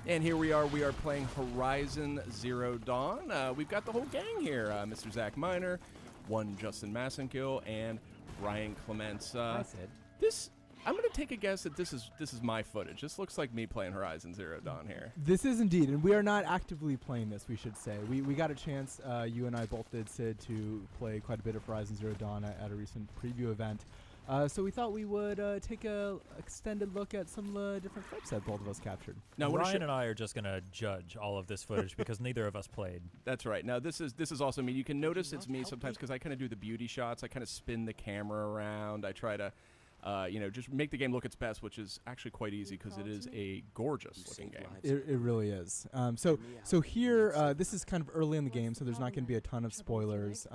And here we are playing Horizon Zero Dawn. We've got the whole gang here. Mr. Zach Miner, one Justin Massenkill, and Ryan Clements. Hi, Sid. I'm going to take a guess that this is my footage. This looks like me playing Horizon Zero Dawn here. This is indeed, and we are not actively playing this, we should say. We got a chance, you and I both did, Sid, to play quite a bit of Horizon Zero Dawn at a recent preview event. So we thought we would take a extended look at some different clips that both of us captured. Now, Ryan and I are just going to judge all of this footage because neither of us played. That's right. Now, this is also me. You can notice it's me sometimes because I kind of do the beauty shots. I kind of spin the camera around. I try to, just make the game look its best, which is actually quite easy because it is a gorgeous-looking game. It really is. So here, this is kind of early in the game, so there's not going to be a ton of spoilers.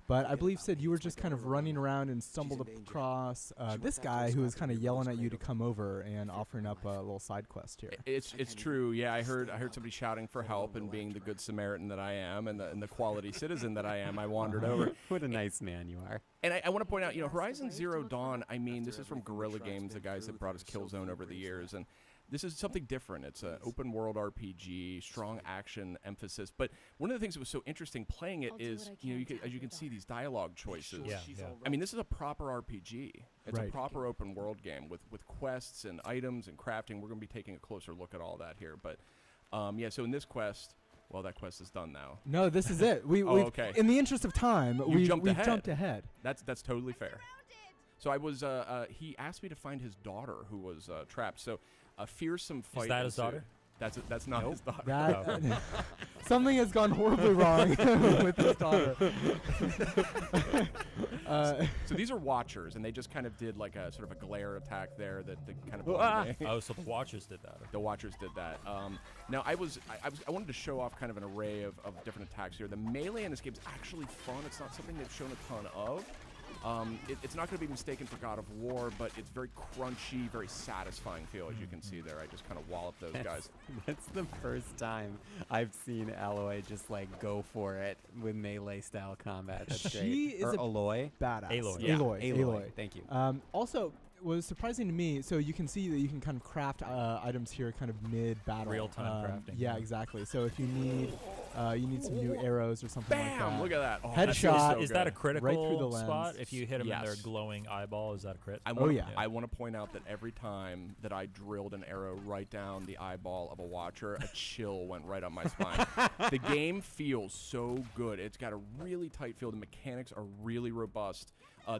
But I believe, Sid, you were just kind of running around and stumbled across this guy who was kind of yelling at you to come over and offering up a little side quest here. It's true. Yeah, I heard somebody shouting for help, and being the good Samaritan that I am and the quality citizen that I am, I wandered over. What a nice man you are. And I want to point out, Horizon Zero Dawn, I mean, this is from Guerrilla Games, the guys that brought us Killzone over the years, and this is something different. It's an open-world RPG, strong action emphasis. But one of the things that was so interesting playing it is, as you can see, these dialogue choices. Yeah. I mean, this is a proper RPG. It's Right. a proper open-world game with quests and items and crafting. We're going to be taking a closer look at all that here. But, so in this quest... Well, that quest is done now. No, this is it. Okay. In the interest of time, we've jumped ahead. That's totally fair. So I was, he asked me to find his daughter who was trapped. So a fearsome fight. Is that his daughter? That's not his daughter. Something has gone horribly wrong with his daughter. So these are Watchers, and they just kind of did like a sort of a glare attack there that kind of. Oh, so the Watchers did that. The Watchers did that. Now I wanted to show off kind of an array of different attacks here. The melee in this game is actually fun. It's not something they've shown a ton of. It's not going to be mistaken for God of War, but it's very crunchy, very satisfying feel, as you can see there. I just kind of wallop those guys. That's the first time I've seen Alloy just like go for it with melee style combat. That's great. She is or a Aloy. Badass. Aloy. Yeah. Aloy. Thank you. Also, what was surprising to me, so you can see that you can kind of craft items here kind of mid-battle. Real-time crafting. Yeah, exactly. So if you need some new arrows or something like that. Bam! Look at that. Oh, Headshot. that feels so Is that a good. critical Right through the lens. spot? If you hit him in Yes. their glowing eyeball, is that a crit? I yeah. want to point out that every time that I drilled an arrow right down the eyeball of a Watcher, a chill went right up my spine. The game feels so good. It's got a really tight feel. The mechanics are really robust.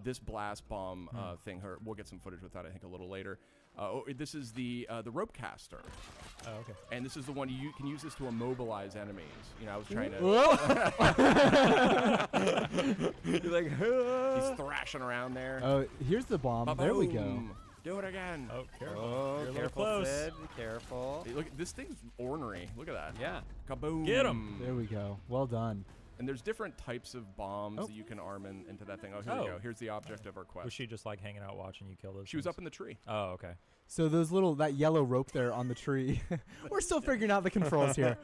This blast bomb thing, we'll get some footage with that, I think, a little later. This is the rope caster. Oh, okay. And this is the one you can use this to immobilize enemies. I was trying to... You're like, He's thrashing around there. Oh, here's the bomb. There we go. Boom. Do it again. Oh, careful. oh, You're a little careful, close. Sid. Careful. Hey, look, this thing's ornery. Look at that. Yeah. Kaboom. Get 'em. There we go. Well done. And there's different types of bombs that you can arm into that thing. Oh, here we go. Here's the object of our quest. Was she just like hanging out watching you kill those She was things? up in the tree. Oh, okay. So that yellow rope there on the tree, we're still figuring out the controls here.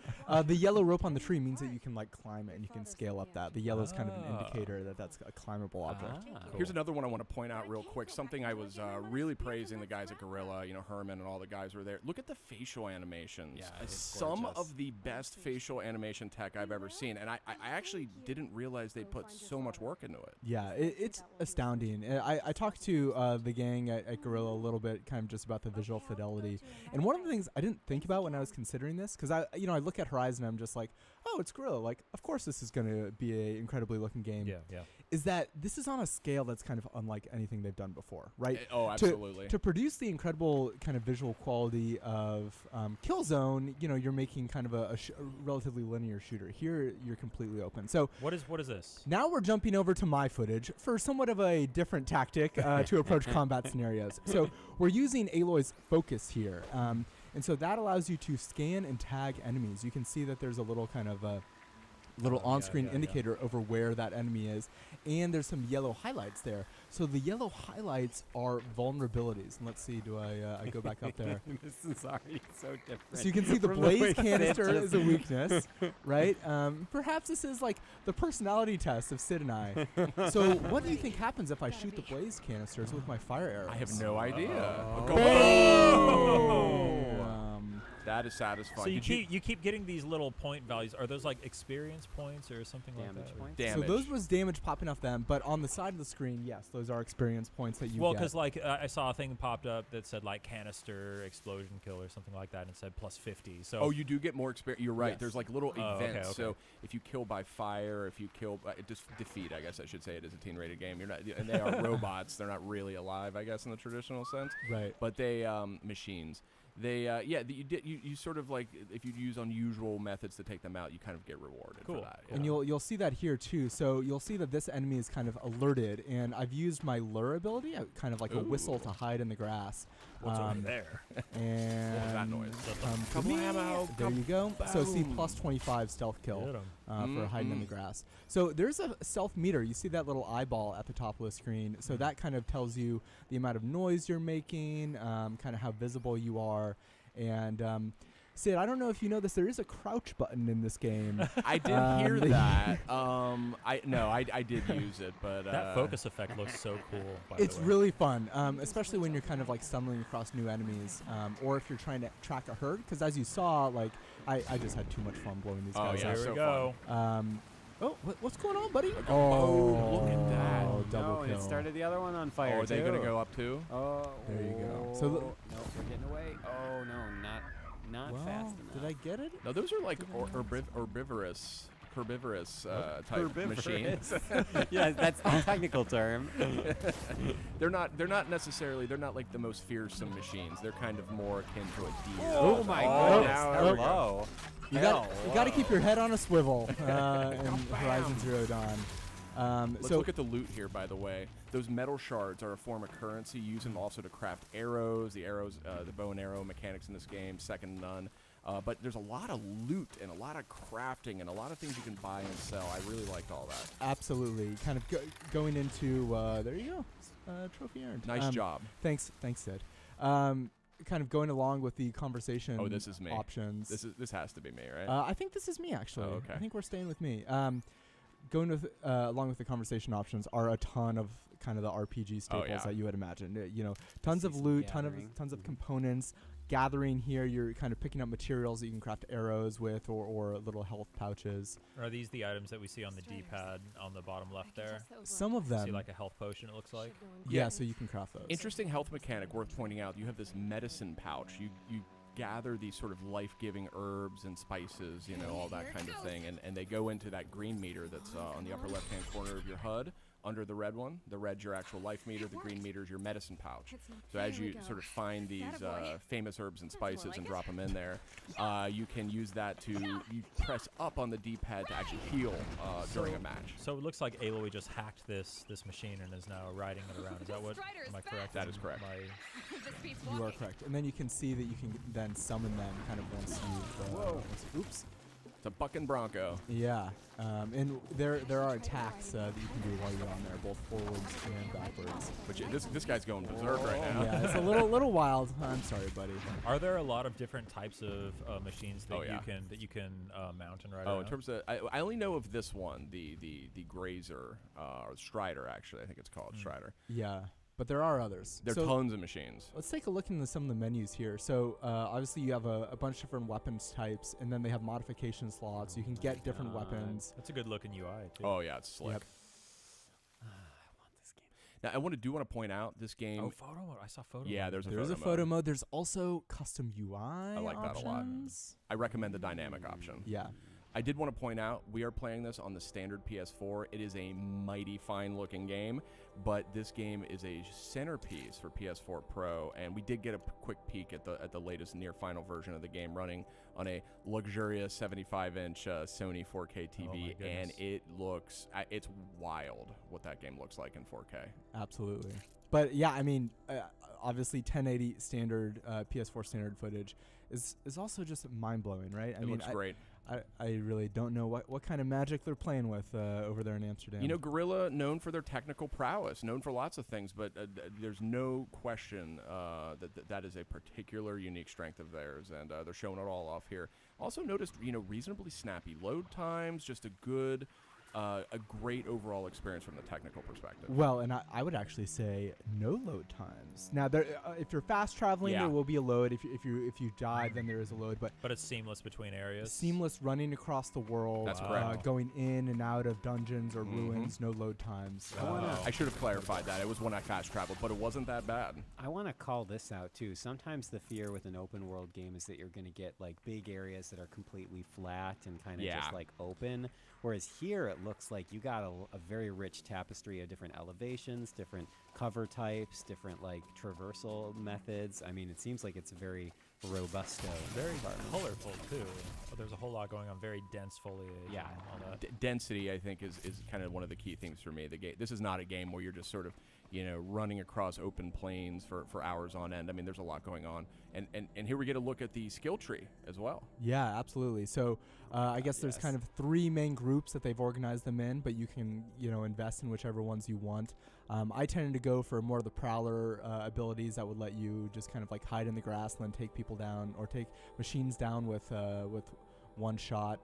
The yellow rope on the tree means that you can like climb it and you can scale up that. The yellow is kind of an indicator that that's a climbable object. Cool. Here's another one I want to point out real quick. Something I was really praising the guys at Guerrilla, Herman and all the guys were there. Look at the facial animations. Yeah, it's Some gorgeous. of the best facial animation tech I've ever seen. And I actually didn't realize they put so much work into it. Yeah, it's astounding. I talked to the gang at Guerrilla a little bit, kind of just about the visual fidelity. And one of the things I didn't think about when I was considering this, because I look at Horizon and I'm just like, oh, it's Guerrilla. Like, of course this is going to be an incredibly looking game. Yeah. Is that this is on a scale that's kind of unlike anything they've done before, right? Oh, absolutely. To produce the incredible kind of visual quality of Killzone, you're making kind of a relatively linear shooter. Here, you're completely open. So What is this? now we're jumping over to my footage for somewhat of a different tactic to approach combat scenarios. So we're using Aloy's focus here. And so that allows you to scan and tag enemies. You can see that there's a little kind of little Oh, yeah, on-screen yeah, yeah. indicator over where that enemy is, and there's some yellow highlights there. So the yellow highlights are vulnerabilities. And let's see, do I go back up there? This is already so different. So you can see the from way blaze Sid canister just- is a weakness, right? Perhaps this is like the personality test of Sid and I. So what do you think happens if I shoot the blaze canisters with my fire arrows? I have no idea. Oh. Go- Bam! That is satisfying. So Did you keep getting these little point values. Are those like experience points or something Damage like that? points? Damage. So those was damage popping off them, but on the side of the screen, yes, those are experience points that you Well, get. because like I saw a thing popped up that said like canister explosion kill or something like that, and it said plus 50. So Oh, you do get more experience. You're right. Yes. There's like little Oh, okay, events. okay. So if you kill by fire, if you kill by defeat, I guess I should say it is a teen-rated game. You're not, and they are robots. They're not really alive, I guess, in the traditional sense. right. But they machines. They you sort of like if you use unusual methods to take them out, you kind of get rewarded Cool. for that. And you'll see that here too. So you'll see that this enemy is kind of alerted, and I've used my lure ability, kind of like a whistle to hide in the grass. what's over there? And What was that noise? to me. Kablamo, There you go. So see kaboom. plus 25 stealth kill. Get 'em. For hiding in the grass. So there's a stealth meter. You see that little eyeball at the top of the screen. So that kind of tells you the amount of noise you're making, kind of how visible you are. And Sid, I don't know if you know this, there is a crouch button in this game. I did hear that. I did use it, but That focus effect looks so cool. By It's the way. really fun, especially when you're kind of like stumbling across new enemies, or if you're trying to track a herd. Because as you saw, like I just had too much fun blowing these Oh, guys yeah, up. Here so we go. What's going on, buddy? Oh, look at that. Oh, double No, kill. it started the other one on fire. Oh, are they gonna too. go up too? Oh, There you go. So So the- no, we're getting away. Oh no, not Well, fast enough. did I get it? No, those are like herbivorous type machines. Yeah, that's the technical term. They're not necessarily. They're not like the most fearsome machines. They're kind of more akin to a deer. Oh my goodness. goodness! Hello. You got to keep your head on a swivel in Horizon Zero Dawn. Let's So look at the loot here, by the way. Those metal shards are a form of currency. Use them also to craft arrows. The bow and arrow mechanics in this game, second to none. But there's a lot of loot and a lot of crafting and a lot of things you can buy and sell. I really liked all that. absolutely, kind of going into there you go, trophy earned. Nice job. Thanks, Sid. Kind of going along with the conversation. Oh, this is me. Options. This has to be me, right? I think this is me actually. Oh, okay. I think we're staying with me. Going with along with the conversation options are a ton of kind of the RPG staples yeah. that you would imagine. Tons of loot, tons of components. Gathering here, you're kind of picking up materials that you can craft arrows with, or little health pouches. Are these the items that we see on the D-pad on the bottom left there? Some of them, See like a health potion, it looks like. yeah. So you can craft those. Interesting health mechanic worth pointing out. You have this medicine pouch. You gather these sort of life-giving herbs and spices, all that kind of thing, and they go into that green meter that's on the upper left-hand corner of your HUD. Under the red one, the red's your actual life meter, the green meter is your medicine pouch. So as you sort of find these famous herbs and spices and drop them in there, you can use that to you press up on the D-pad to actually heal during a match. So it looks like Aloy just hacked this machine and is now riding it around. Is that what? Am I correct? That is correct. You are correct. And then you can see that you can then summon them kind of once you. Oops. It's a bucking bronco. Yeah. And there are attacks that you can do while you're on there, both forwards and backwards. But this guy's going berserk right now. Yeah, it's a little wild. I'm sorry, buddy. Are there a lot of different types of machines that Oh, yeah. you can mount and ride Oh, around? in terms of, I only know of this one, the Grazer, or Strider, actually. I think it's called Strider. Yeah, but there are others. There are So tons of machines. let's take a look into some of the menus here. So obviously you have a bunch of different weapons types, and then they have modification slots. You can get different weapons. That's a good looking UI too. Oh, yeah, it's slick. Yep. I want this game. Now, I want to point out this game. Oh, photo mode. I saw photo. Yeah, mode. there's There is a photo mode. There's also custom UI I like that a lot. options. I recommend the dynamic option. Yeah. I did want to point out, we are playing this on the standard PS4. It is a mighty fine-looking game, but this game is a centerpiece for PS4 Pro, and we did get a quick peek at the latest near-final version of the game running on a luxurious 75-inch Sony 4K TV, and it looks, it's wild what that game looks like in 4K. Absolutely. But yeah, I mean, obviously 1080 standard PS4 standard footage is also just mind blowing, right? I It mean, looks great. I really don't know what kind of magic they're playing with over there in Amsterdam. You know, Gorilla, known for their technical prowess, known for lots of things, but there's no question that is a particular unique strength of theirs, and they're showing it all off here. Also noticed, reasonably snappy load times, just a great overall experience from the technical perspective. Well, and I would actually say no load times. Now, if you're fast traveling, there will be a load. If you die, then there is a load. But it's seamless between areas. Seamless running across the world. That's correct. Going in and out of dungeons or ruins. No load times. I should have clarified that. It was when I fast traveled, but it wasn't that bad. I want to call this out too. Sometimes the fear with an open world game is that you're going to get like big areas that are completely flat and kind of just like open. Whereas here it looks like you got a very rich tapestry of different elevations, different cover types, different like traversal methods. I mean, it seems like it's a very robusto. Very colorful too. There's a whole lot going on. Very dense foliage. Yeah. And all that. Density, I think, is kind of one of the key things for me. This is not a game where you're just sort of running across open plains for hours on end. I mean, there's a lot going on. And here we get a look at the skill tree as well. Yeah, absolutely. So I guess there's kind of 3 main groups that they've organized them in, but you can, invest in whichever ones you want. I tended to go for more of the prowler abilities that would let you just kind of like hide in the grass and then take people down or take machines down with one shot.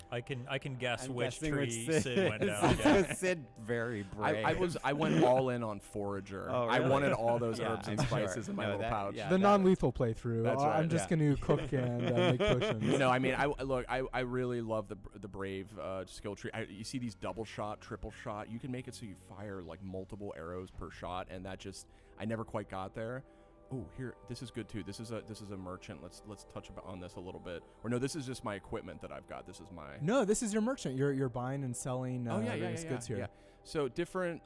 I can guess I'm which guessing tree which Sid went down. Yeah. Sid very brave. I went all in on forager. Oh, I really? wanted all those Yeah, herbs and I'm spices sure. in my No, little that- pouch. yeah. The non-lethal playthrough. That's right, I'm just going to cook and make potions. No, I mean, I really love the brave skill tree. You see these double shot, triple shot. You can make it so you fire like multiple arrows per shot, and that just I never quite got there. Oh, here, this is good too. This is a merchant. Let's touch on this a little bit. Or no, this is just my equipment that I've got. This is my. No, this is your merchant. You're buying and selling various goods here. Yeah. So different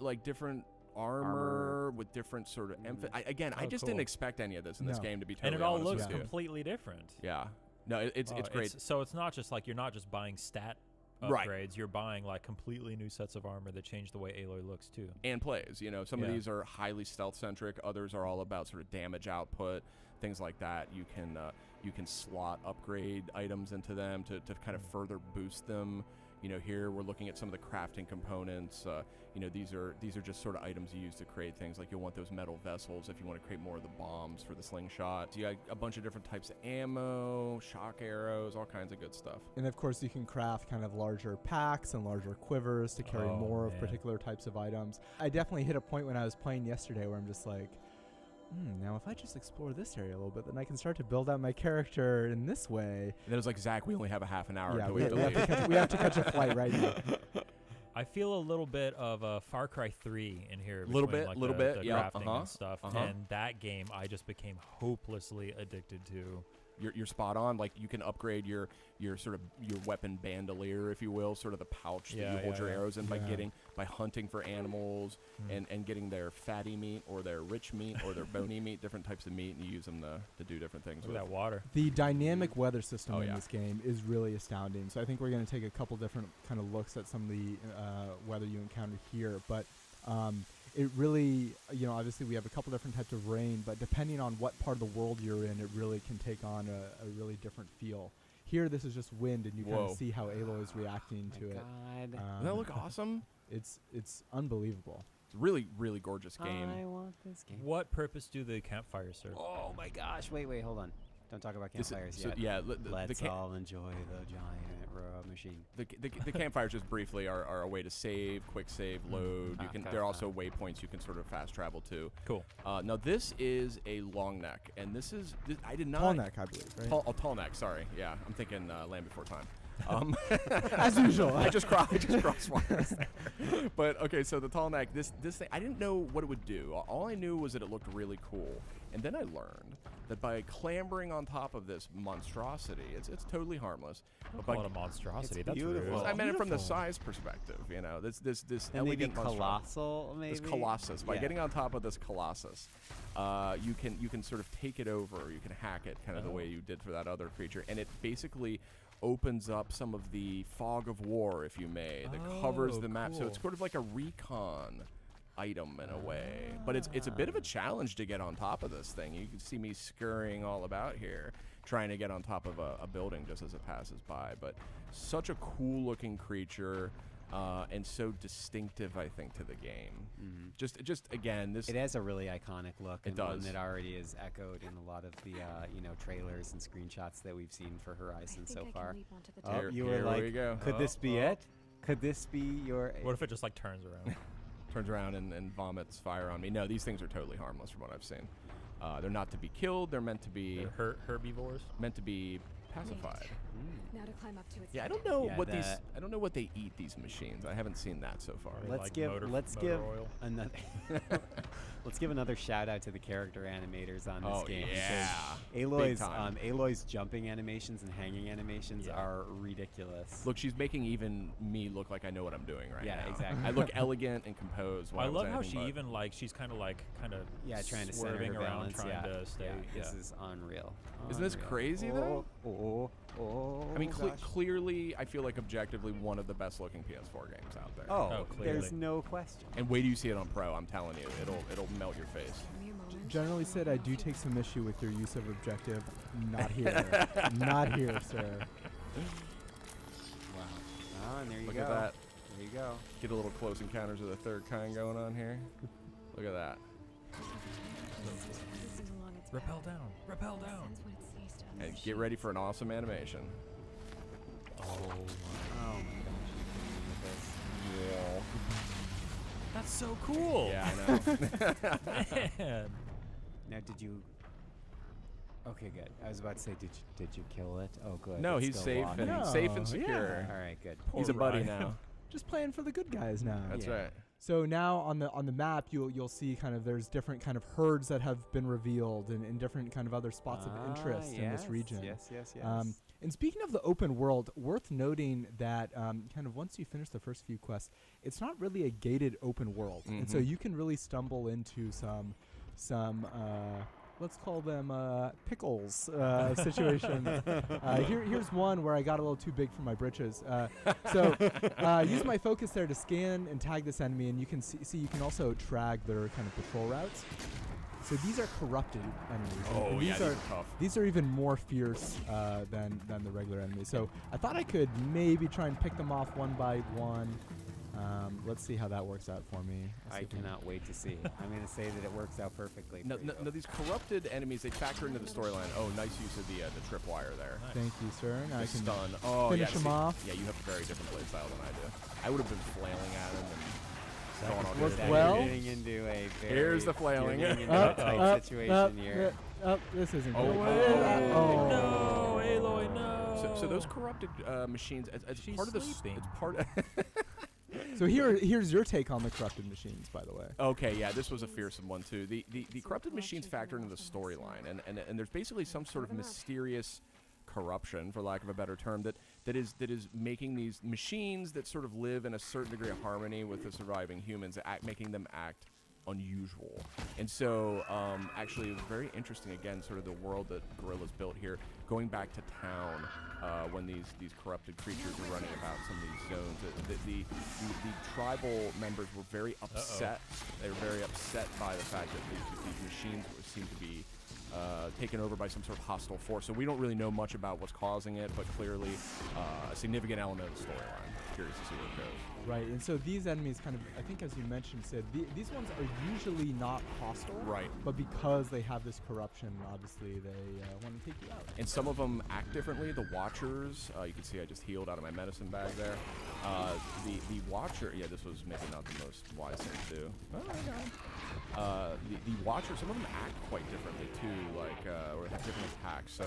armor with different sort of I just cool. didn't expect any of this in this game, to be totally And it all honest looks with you. completely different. Yeah. No, it's great. So it's not just like you're not just buying stat Right. upgrades. You're buying like completely new sets of armor that change the way Aloy looks too. And plays. Some of these are highly stealth centric. Others are all about sort of damage output, things like that. You can slot upgrade items into them to kind of further boost them. Here we're looking at some of the crafting components. These are just sort of items you use to create things. Like you'll want those metal vessels if you want to create more of the bombs for the slingshot. So you got a bunch of different types of ammo, shock arrows, all kinds of good stuff. And of course, you can craft kind of larger packs and larger quivers to carry more of particular types of items. I definitely hit a point when I was playing yesterday where I'm just like, now if I just explore this area a little bit, then I can start to build out my character in this way. And then it was like, Zach, we only have a half an hour. Yeah, Until we have to leave. we have to catch a flight right now. I feel a little bit of Far Cry 3 in here. Little between, bit, like, little the bit, yeah, crafting and stuff. And that game I just became hopelessly addicted to. You're spot on. Like you can upgrade your sort of your weapon bandolier, if you will, sort of the pouch that you hold your arrows in by hunting for animals and getting their fatty meat or their rich meat or their bony meat, different types of meat, and you use them to do different things Look with at that water. The dynamic weather system in this game is really astounding. So I think we're going to take a couple different kind of looks at some of the weather you encounter here, but. It really, obviously we have a couple different types of rain, but depending on what part of the world you're in, it really can take on a really different feel. Here, this is just wind, and you kind of see how Aloy is reacting to it. Doesn't that look awesome? It's unbelievable. It's a really, really gorgeous game. I want this game. What purpose do the campfires serve? Oh my gosh! Wait, hold on. Don't talk about campfires So, yet. yeah, Let's all enjoy the giant robot machine. The campfires just briefly are a way to save, quick save, load. They're also waypoints you can sort of fast travel to. Cool. Now this is a long neck, and I did not Tall neck, I believe, right? Tall neck. Sorry, yeah, I'm thinking Land Before Time. As usual. I just crossed wires there. But okay, so the tall neck, this thing, I didn't know what it would do. All I knew was that it looked really cool, and then I learned that by clambering on top of this monstrosity, it's totally harmless. Don't But call it a monstrosity. It's That's beautiful. rude. I meant it from the size perspective. This And maybe elegant monstrosity. colossal, maybe. This colossus. By Yeah. getting on top of this colossus, you can sort of take it over. You can hack it, kind of the way you did for that other creature, and it basically opens up some of the fog of war, if you may, that covers the map. So it's cool. sort of like a recon item in a way, but it's a bit of a challenge to get on top of this thing. You can see me scurrying all about here. trying to get on top of a building just as it passes by. But such a cool looking creature. And so distinctive, I think, to the game. Just again, this. It has a really iconic look. It and does. one that already is echoed in a lot of the trailers and screenshots that we've seen for Horizon so far. Here- You here were like, we go. could this be it? Could this be your? What if it just like turns around? Turns around and vomits fire on me. No, these things are totally harmless from what I've seen. They're not to be killed. They're meant to be Herbivores. meant to be pacified. Now to climb up to its Yeah, I don't know Yeah, what these. that- I don't know what they eat. These machines. I haven't seen that so far. Or Let's like give motor oil. another let's give another shout out to the character animators on this Oh, game. yeah. Because Aloy's Big time. Aloy's jumping animations and hanging animations Yeah. are ridiculous. Look, she's making even me look like I know what I'm doing right Yeah, now. exactly. I look elegant and composed. While I love was how anything she but- even like she's kind of trying to center swerving her around, balance. trying yeah. to stay. Yeah, this is unreal. Isn't this Unreal. crazy, though? Oh, I mean, gosh. clearly, I feel like objectively one of the best looking PS4 games out there. Oh, clearly. there's no question. And wait till you see it on Pro. I'm telling you, it'll melt your face. mere moment. Generally said, I do take some issue with your use of objective. Not here. Not here, sir. Wow. Oh, and there you Look go. at that. There you go. Get a little close encounters of the third kind going on here. Look at that. Cruising along its Rappel path. down. Rappel Sense down. what it sees to And unleash get ready for an awesome animation. Oh my gosh, you kidding me with this? Yeah. That's so cool. Yeah, I know. Man. Now, did you? Okay, good. I was about to say, did you kill it? Oh, good. No, it's he's still safe walking. and No, safe and yeah. secure. All right, good. He's a buddy Ryan. now. Just playing for the good guys now. That's Yeah. right. So now on the map, you'll see kind of there's different kind of herds that have been revealed and different kind of other spots of interest in this region. Yes, yes, yes. And speaking of the open world, worth noting that kind of once you finish the first few quests, it's not really a gated open world, and so Mhm. you can really stumble into some let's call them pickles situations. Here's one where I got a little too big for my britches. Use my focus there to scan and tag this enemy, and you can see you can also track their kind of patrol routes. So these are corrupted enemies. and Oh, yeah, these are tough. these are even more fierce than the regular enemies. So I thought I could maybe try and pick them off one by one. Let's see how that works out for me. Let's see I if we- cannot wait to see. I'm going to say that it works out perfectly. No, for no, you. no, these corrupted enemies, they factor into the storyline. Oh, nice use of the tripwire there. Nice. Thank you, sir. Now I The can stun. Oh, finish yeah, him see- off. Yeah, you have a very different play style than I do. I would have been flailing at him and going all Worked good. Now well. You're getting into a very, Here's the flailing. You're getting into a tight situation here. This isn't Oh, good. oh, No, Aloy, no. So those corrupted machines, as She's part of the sleeping. it's part of So here's your take on the corrupted machines, by the way. Okay, yeah, this was a fearsome one too. The corrupted machines factor into the storyline, and there's basically some sort of mysterious corruption, for lack of a better term, that is making these machines that sort of live in a certain degree of harmony with the surviving humans, making them act unusual. And so actually it was very interesting, again, sort of the world that Guerrilla's built here, going back to town when these corrupted creatures are running about some of these zones. The tribal members were very upset. They were very upset by the fact that these machines seem to be taken over by some sort of hostile force. So we don't really know much about what's causing it, but clearly a significant element of the storyline. Curious to see where it goes. Right, and so these enemies kind of, I think as you mentioned, Sid, these ones are usually not hostile. Right. But because they have this corruption, obviously they want to take you out. And some of them act differently. The Watchers, you can see I just healed out of my medicine bag there. The Watcher, yeah, this was maybe not the most wise thing to do. Oh my god. The Watchers, some of them act quite differently too, like, or have different attacks. So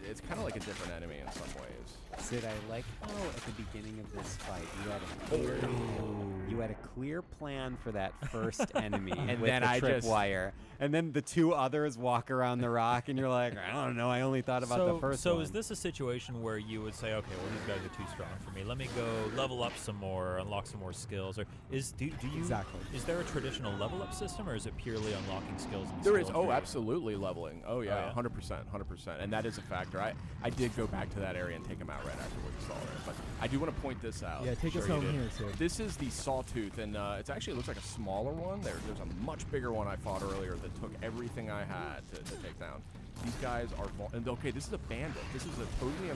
it's kind of like a different enemy in some ways. Sid, I like how at the beginning of this fight you had a clear plan for that first enemy And with then the I just- tripwire, and then the two others walk around the rock, and you're like, I don't know, I only thought about the first so one. is this a situation where you would say, okay, well, these guys are too strong for me. Let me go level up some more, unlock some more skills, or do you Exactly. Is there a traditional level up system, or is it purely unlocking skills? And There is, skill tree? absolutely leveling. Oh yeah, yeah? 100%, and that is a factor. I did go back to that area and take him out right after what you saw there, but I do want to point this out. Yeah, take us Sure you home did. here, Sid. This is the Sawtooth, and it actually looks like a smaller one. There's a much bigger one I fought earlier that took everything I had to take down. These guys are, and okay, this is a bandit. This is a totally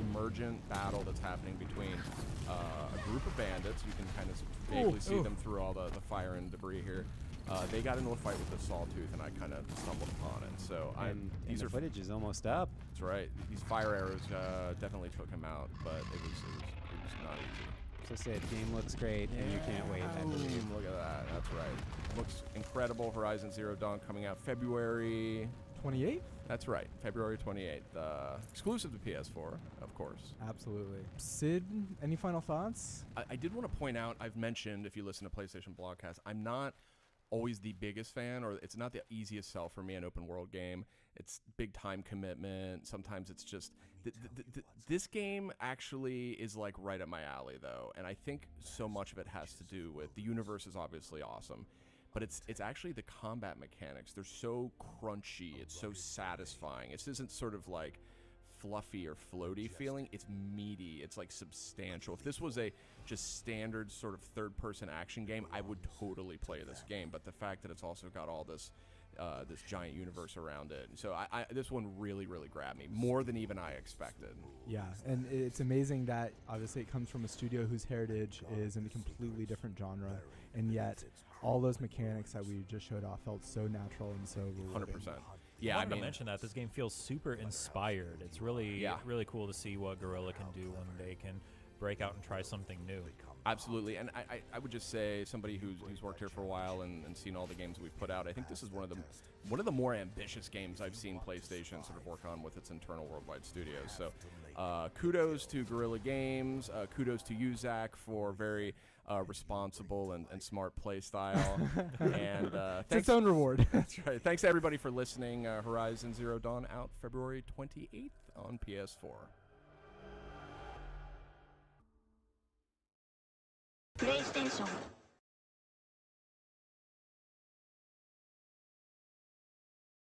emergent battle that's happening between a group of bandits. You can kind of vaguely see them through all the fire and debris here. They got into a fight with the sawtooth, and I kind of stumbled upon it. So these footage is almost up. That's right. These fire arrows definitely took him out, but it was not easy. So Sid, game looks great, and you can't wait, I believe. Look at that. That's right. Looks incredible. Horizon Zero Dawn coming out February 28th? That's right. February 28th. Exclusive to PS4, of course. Absolutely. Sid, any final thoughts? I did want to point out, I've mentioned, if you listen to PlayStation Blogcast, I'm not always the biggest fan, or it's not the easiest sell for me, an open world game. It's big time commitment. Sometimes it's just this game actually is like right up my alley, though, and I think so much of it has to do with the universe is obviously awesome, but it's actually the combat mechanics. They're so crunchy. It's so satisfying. It isn't sort of like fluffy or floaty feeling. It's meaty. It's like substantial. If this was a just standard sort of third-person action game, I would totally play this game. But the fact that it's also got all this this giant universe around it, so this one really grabbed me more than even I expected. Yeah, and it's amazing that obviously it comes from a studio whose heritage is in a completely different genre, and yet all those mechanics that we just showed off felt so natural and so rewarding. 100%. Yeah, I mean, mention that this game feels super inspired. It's really cool to see what Guerrilla can do when they can break out and try something new. Absolutely, and I would just say, somebody who's worked here for a while and seen all the games we've put out, I think this is one of the more ambitious games I've seen PlayStation sort of work on with its internal worldwide studios. So kudos to Guerrilla Games, kudos to you, Zach, for very responsible and smart play style. And it's its own reward. That's right. Thanks to everybody for listening. Horizon Zero Dawn out February 28th on PS4. PlayStation